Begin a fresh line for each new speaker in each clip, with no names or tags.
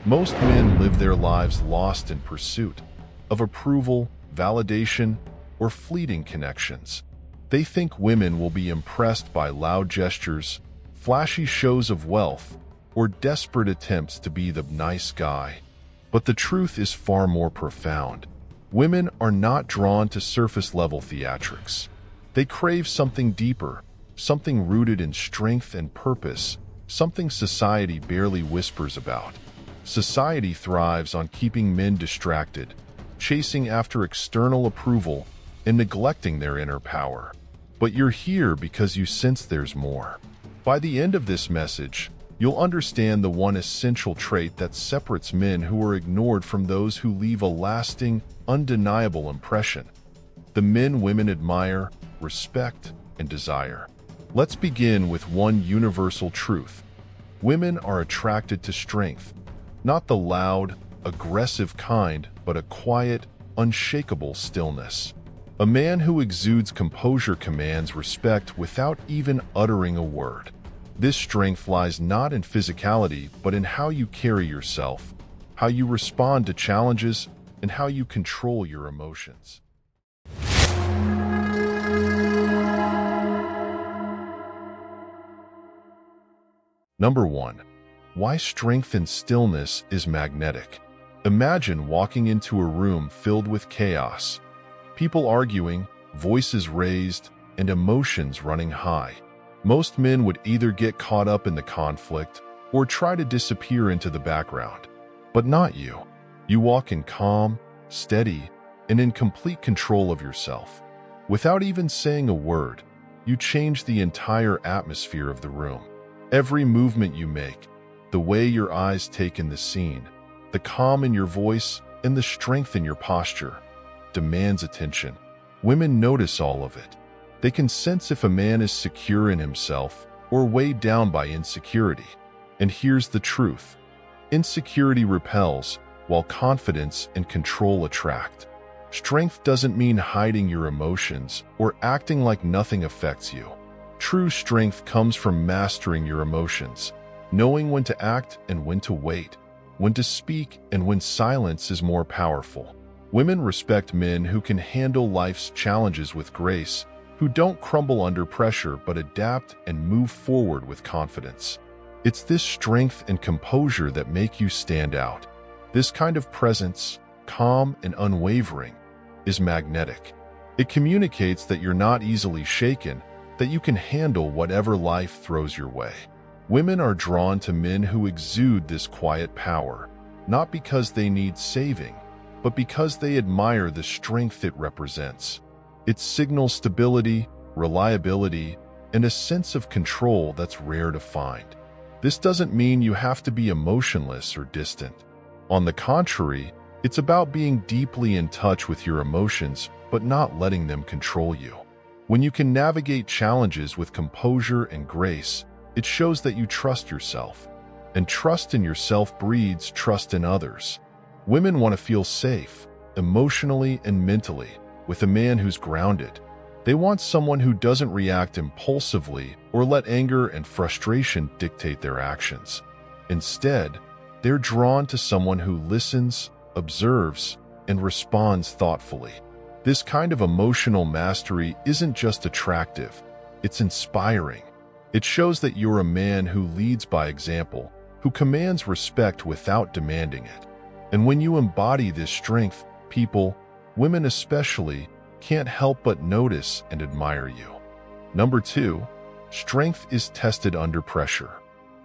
Most men live their lives lost in pursuit of approval, validation, or fleeting connections. They think women will be impressed by loud gestures, flashy shows of wealth, or desperate attempts to be the nice guy. But the truth is far more profound. Women are not drawn to surface-level theatrics. They crave something deeper, something rooted in strength and purpose, something society barely whispers about. Society thrives on keeping men distracted, chasing after external approval, and neglecting their inner power. But you're here because you sense there's more. By the end of this message, you'll understand the one essential trait that separates men who are ignored from those who leave a lasting, undeniable impression. The men women admire, respect, and desire. Let's begin with one universal truth. Women are attracted to strength. Not the loud, aggressive kind, but a quiet, unshakable stillness. A man who exudes composure commands respect without even uttering a word. This strength lies not in physicality, but in how you carry yourself, how you respond to challenges, and how you control your emotions. Number 1. Why strength and stillness is magnetic. Imagine walking into a room filled with chaos. People arguing, voices raised, and emotions running high. Most men would either get caught up in the conflict or try to disappear into the background. But not you. You walk in calm, steady, and in complete control of yourself. Without even saying a word, you change the entire atmosphere of the room. Every movement you make, the way your eyes take in the scene, the calm in your voice, and the strength in your posture, demands attention. Women notice all of it. They can sense if a man is secure in himself or weighed down by insecurity. And here's the truth. Insecurity repels, while confidence and control attract. Strength doesn't mean hiding your emotions or acting like nothing affects you. True strength comes from mastering your emotions, knowing when to act and when to wait, when to speak and when silence is more powerful. Women respect men who can handle life's challenges with grace, who don't crumble under pressure but adapt and move forward with confidence. It's this strength and composure that make you stand out. This kind of presence, calm and unwavering, is magnetic. It communicates that you're not easily shaken, that you can handle whatever life throws your way. Women are drawn to men who exude this quiet power, not because they need saving, but because they admire the strength it represents. It signals stability, reliability, and a sense of control that's rare to find. This doesn't mean you have to be emotionless or distant. On the contrary, it's about being deeply in touch with your emotions, but not letting them control you. When you can navigate challenges with composure and grace, it shows that you trust yourself. And trust in yourself breeds trust in others. Women want to feel safe, emotionally and mentally, with a man who's grounded. They want someone who doesn't react impulsively or let anger and frustration dictate their actions. Instead, they're drawn to someone who listens, observes, and responds thoughtfully. This kind of emotional mastery isn't just attractive, it's inspiring. It shows that you're a man who leads by example, who commands respect without demanding it. And when you embody this strength, people, women especially, can't help but notice and admire you. Number 2, strength is tested under pressure.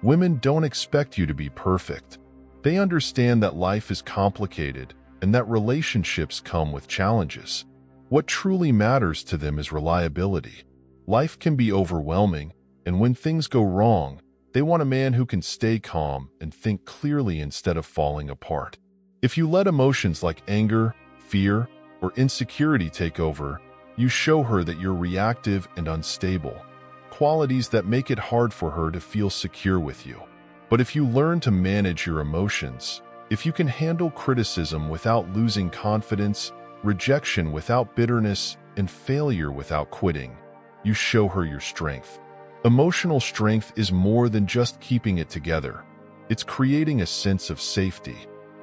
Women don't expect you to be perfect. They understand that life is complicated and that relationships come with challenges. What truly matters to them is reliability. Life can be overwhelming, and when things go wrong, they want a man who can stay calm and think clearly instead of falling apart. If you let emotions like anger, fear, or insecurity take over, you show her that you're reactive and unstable, qualities that make it hard for her to feel secure with you. But if you learn to manage your emotions, if you can handle criticism without losing confidence, rejection without bitterness, and failure without quitting, you show her your strength. Emotional strength is more than just keeping it together. It's creating a sense of safety.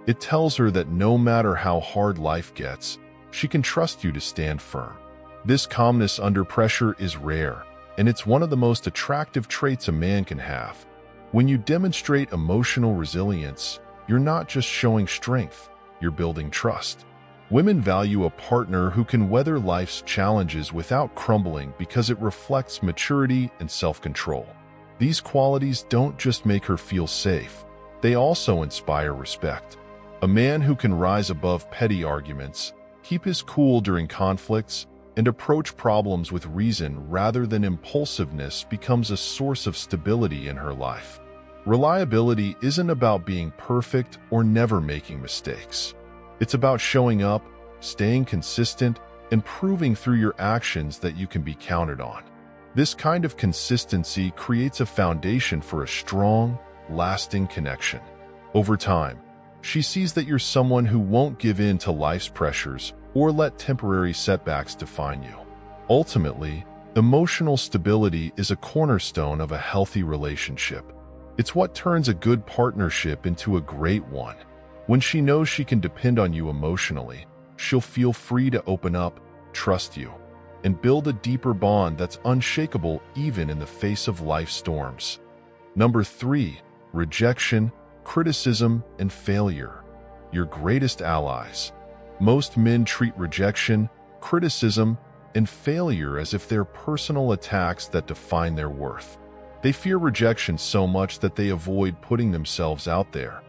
It tells her that no matter how hard life gets, she can trust you to stand firm. This calmness under pressure is rare, and it's one of the most attractive traits a man can have. When you demonstrate emotional resilience, you're not just showing strength, you're building trust. Women value a partner who can weather life's challenges without crumbling because it reflects maturity and self-control. These qualities don't just make her feel safe, they also inspire respect. A man who can rise above petty arguments, keep his cool during conflicts, and approach problems with reason rather than impulsiveness becomes a source of stability in her life. Reliability isn't about being perfect or never making mistakes. It's about showing up, staying consistent, and proving through your actions that you can be counted on. This kind of consistency creates a foundation for a strong, lasting connection. Over time, she sees that you're someone who won't give in to life's pressures or let temporary setbacks define you. Ultimately, emotional stability is a cornerstone of a healthy relationship. It's what turns a good partnership into a great one. When she knows she can depend on you emotionally, she'll feel free to open up, trust you, and build a deeper bond that's unshakable even in the face of life's storms. Number 3, rejection, criticism, and failure. Your greatest allies. Most men treat rejection, criticism, and failure as if they're personal attacks that define their worth. They fear rejection so much that they avoid putting themselves out there.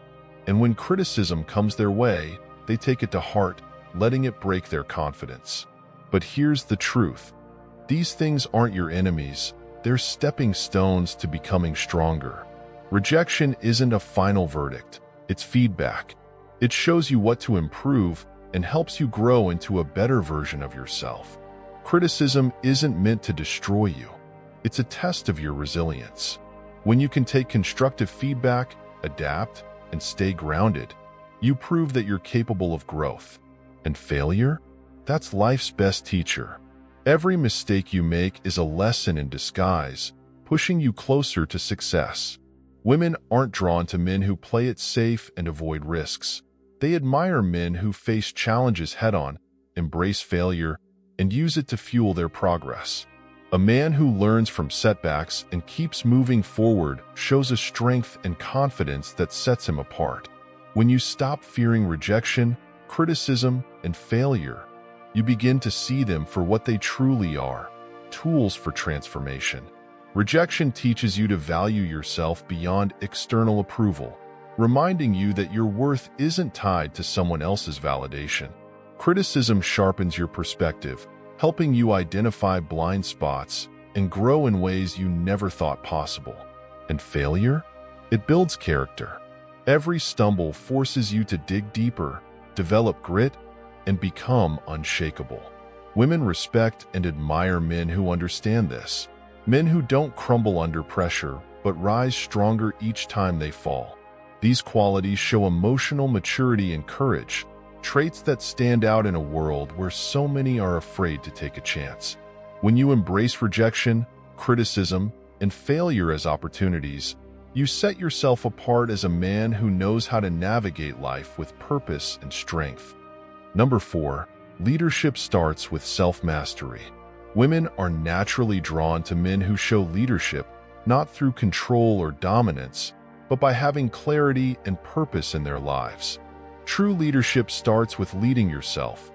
And when criticism comes their way, they take it to heart, letting it break their confidence. But here's the truth. These things aren't your enemies, they're stepping stones to becoming stronger. Rejection isn't a final verdict, it's feedback. It shows you what to improve and helps you grow into a better version of yourself. Criticism isn't meant to destroy you. It's a test of your resilience. When you can take constructive feedback, adapt, and stay grounded, you prove that you're capable of growth. And failure? That's life's best teacher. Every mistake you make is a lesson in disguise, pushing you closer to success. Women aren't drawn to men who play it safe and avoid risks. They admire men who face challenges head-on, embrace failure, and use it to fuel their progress. A man who learns from setbacks and keeps moving forward shows a strength and confidence that sets him apart. When you stop fearing rejection, criticism, and failure, you begin to see them for what they truly are, tools for transformation. Rejection teaches you to value yourself beyond external approval, reminding you that your worth isn't tied to someone else's validation. Criticism sharpens your perspective, helping you identify blind spots and grow in ways you never thought possible. And failure? It builds character. Every stumble forces you to dig deeper, develop grit, and become unshakable. Women respect and admire men who understand this. Men who don't crumble under pressure, but rise stronger each time they fall. These qualities show emotional maturity and courage, traits that stand out in a world where so many are afraid to take a chance. When you embrace rejection, criticism, and failure as opportunities, you set yourself apart as a man who knows how to navigate life with purpose and strength. Number 4, leadership starts with self-mastery. Women are naturally drawn to men who show leadership, not through control or dominance, but by having clarity and purpose in their lives. True leadership starts with leading yourself.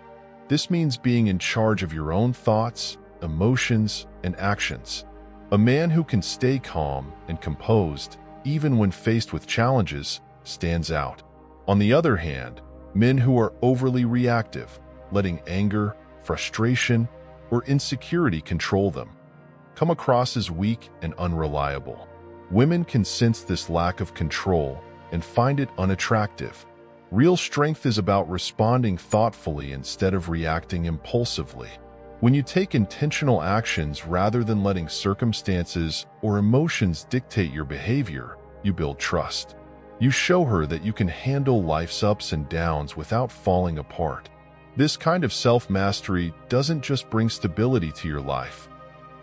This means being in charge of your own thoughts, emotions, and actions. A man who can stay calm and composed, even when faced with challenges, stands out. On the other hand, men who are overly reactive, letting anger, frustration, or insecurity control them, come across as weak and unreliable. Women can sense this lack of control and find it unattractive. Real strength is about responding thoughtfully instead of reacting impulsively. When you take intentional actions rather than letting circumstances or emotions dictate your behavior, you build trust. You show her that you can handle life's ups and downs without falling apart. This kind of self-mastery doesn't just bring stability to your life.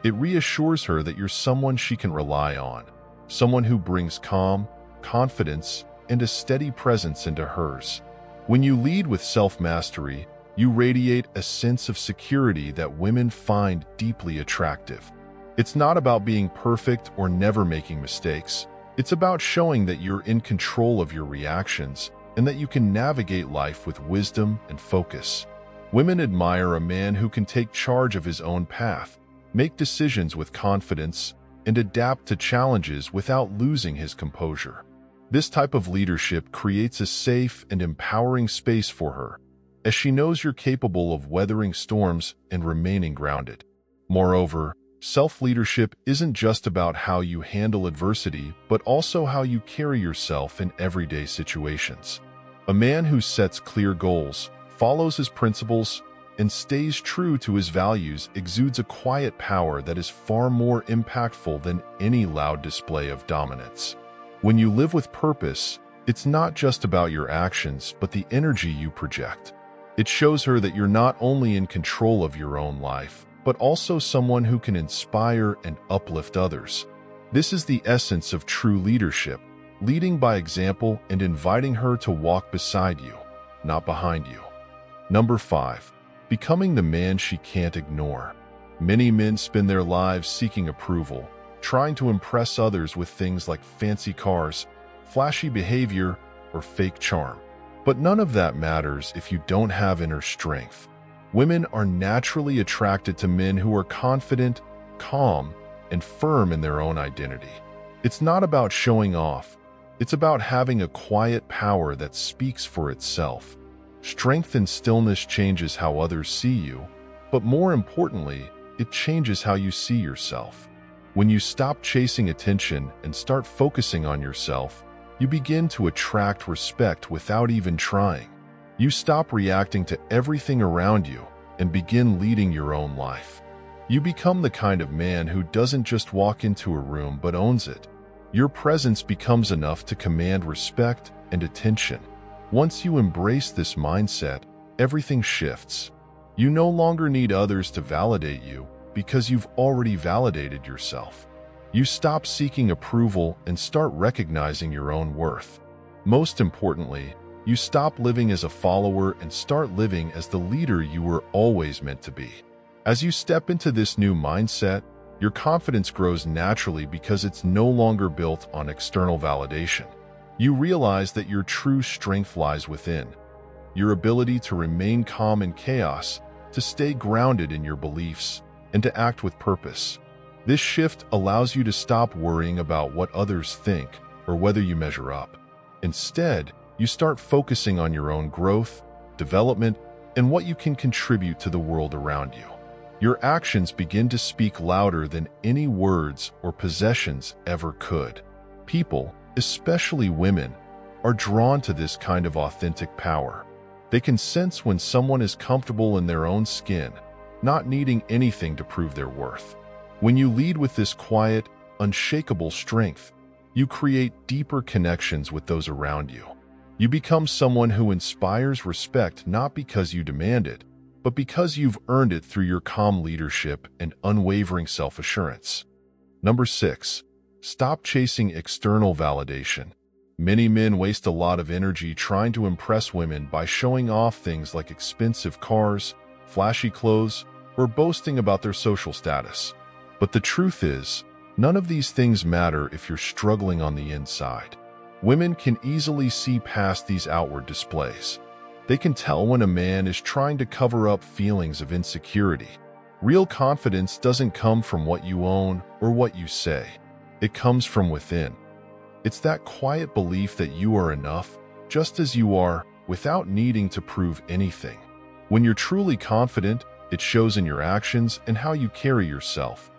It reassures her that you're someone she can rely on, someone who brings calm, confidence and a steady presence into hers. When you lead with self-mastery, you radiate a sense of security that women find deeply attractive. It's not about being perfect or never making mistakes. It's about showing that you're in control of your reactions and that you can navigate life with wisdom and focus. Women admire a man who can take charge of his own path, make decisions with confidence, and adapt to challenges without losing his composure. This type of leadership creates a safe and empowering space for her, as she knows you're capable of weathering storms and remaining grounded. Moreover, self-leadership isn't just about how you handle adversity, but also how you carry yourself in everyday situations. A man who sets clear goals, follows his principles, and stays true to his values exudes a quiet power that is far more impactful than any loud display of dominance. When you live with purpose, it's not just about your actions, but the energy you project. It shows her that you're not only in control of your own life, but also someone who can inspire and uplift others. This is the essence of true leadership, leading by example and inviting her to walk beside you, not behind you. Number 5. Becoming the man she can't ignore. Many men spend their lives seeking approval, trying to impress others with things like fancy cars, flashy behavior, or fake charm. But none of that matters if you don't have inner strength. Women are naturally attracted to men who are confident, calm, and firm in their own identity. It's not about showing off. It's about having a quiet power that speaks for itself. Strength and stillness changes how others see you, but more importantly, it changes how you see yourself. When you stop chasing attention and start focusing on yourself, you begin to attract respect without even trying. You stop reacting to everything around you and begin leading your own life. You become the kind of man who doesn't just walk into a room but owns it. Your presence becomes enough to command respect and attention. Once you embrace this mindset, everything shifts. You no longer need others to validate you because you've already validated yourself. You stop seeking approval and start recognizing your own worth. Most importantly, you stop living as a follower and start living as the leader you were always meant to be. As you step into this new mindset, your confidence grows naturally because it's no longer built on external validation. You realize that your true strength lies within. Your ability to remain calm in chaos, to stay grounded in your beliefs, and to act with purpose. This shift allows you to stop worrying about what others think or whether you measure up. Instead, you start focusing on your own growth, development, and what you can contribute to the world around you. Your actions begin to speak louder than any words or possessions ever could. People, especially women, are drawn to this kind of authentic power. They can sense when someone is comfortable in their own skin, not needing anything to prove their worth. When you lead with this quiet, unshakable strength, you create deeper connections with those around you. You become someone who inspires respect not because you demand it, but because you've earned it through your calm leadership and unwavering self-assurance. Number 6. Stop chasing external validation. Many men waste a lot of energy trying to impress women by showing off things like expensive cars, flashy clothes, or boasting about their social status. But the truth is, none of these things matter if you're struggling on the inside. Women can easily see past these outward displays. They can tell when a man is trying to cover up feelings of insecurity. Real confidence doesn't come from what you own or what you say. It comes from within. It's that quiet belief that you are enough, just as you are, without needing to prove anything. When you're truly confident, it shows in your actions and how you carry yourself,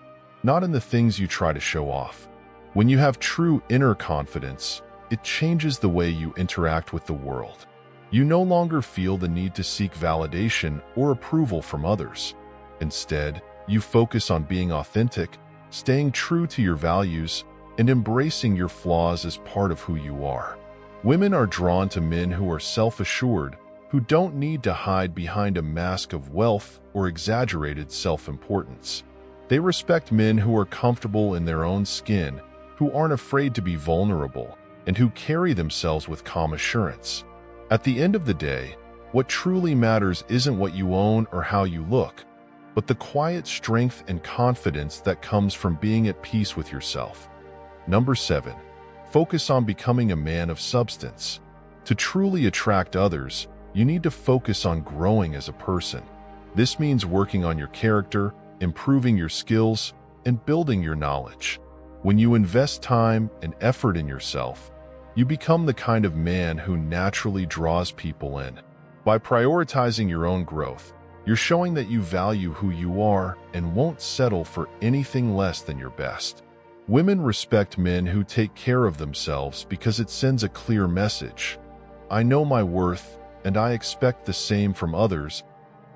not in the things you try to show off. When you have true inner confidence, it changes the way you interact with the world. You no longer feel the need to seek validation or approval from others. Instead, you focus on being authentic, staying true to your values, and embracing your flaws as part of who you are. Women are drawn to men who are self-assured, who don't need to hide behind a mask of wealth or exaggerated self-importance. They respect men who are comfortable in their own skin, who aren't afraid to be vulnerable, and who carry themselves with calm assurance. At the end of the day, what truly matters isn't what you own or how you look, but the quiet strength and confidence that comes from being at peace with yourself. Number 7. Focus on becoming a man of substance. To truly attract others, you need to focus on growing as a person. This means working on your character, improving your skills, and building your knowledge. When you invest time and effort in yourself, you become the kind of man who naturally draws people in. By prioritizing your own growth, you're showing that you value who you are and won't settle for anything less than your best. Women respect men who take care of themselves because it sends a clear message. I know my worth, and I expect the same from others.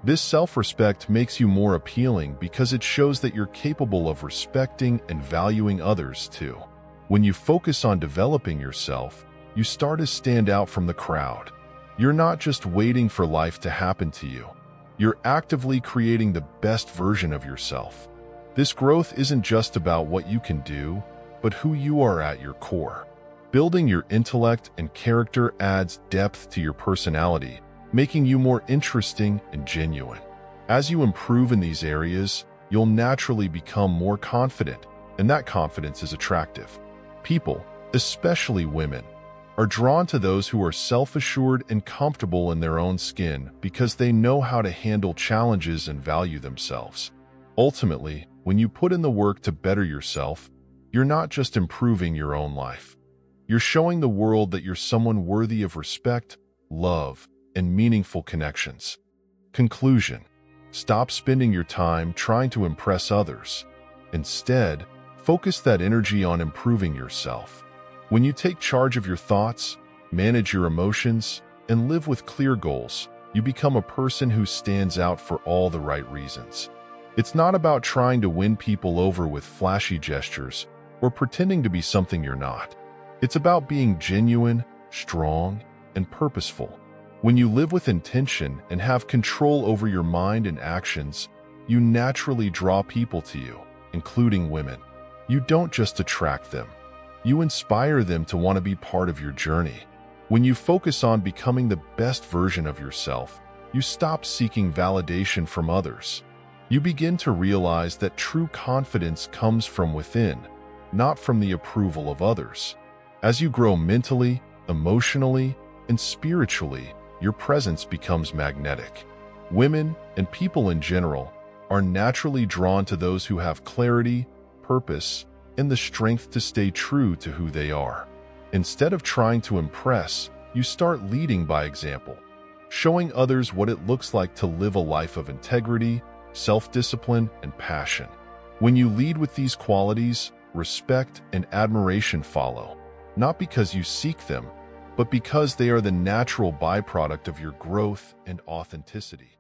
This self-respect makes you more appealing because it shows that you're capable of respecting and valuing others too. When you focus on developing yourself, you start to stand out from the crowd. You're not just waiting for life to happen to you. You're actively creating the best version of yourself. This growth isn't just about what you can do, but who you are at your core. Building your intellect and character adds depth to your personality, making you more interesting and genuine. As you improve in these areas, you'll naturally become more confident, and that confidence is attractive. People, especially women, are drawn to those who are self-assured and comfortable in their own skin because they know how to handle challenges and value themselves. Ultimately, when you put in the work to better yourself, you're not just improving your own life. You're showing the world that you're someone worthy of respect, love, and meaningful connections. Conclusion: stop spending your time trying to impress others. Instead, focus that energy on improving yourself. When you take charge of your thoughts, manage your emotions, and live with clear goals, you become a person who stands out for all the right reasons. It's not about trying to win people over with flashy gestures or pretending to be something you're not. It's about being genuine, strong, and purposeful. When you live with intention and have control over your mind and actions, you naturally draw people to you, including women. You don't just attract them. You inspire them to want to be part of your journey. When you focus on becoming the best version of yourself, you stop seeking validation from others. You begin to realize that true confidence comes from within, not from the approval of others. As you grow mentally, emotionally, and spiritually, your presence becomes magnetic. Women, and people in general, are naturally drawn to those who have clarity, purpose, and the strength to stay true to who they are. Instead of trying to impress, you start leading by example, showing others what it looks like to live a life of integrity, self-discipline, and passion. When you lead with these qualities, respect and admiration follow, not because you seek them, but because they are the natural byproduct of your growth and authenticity.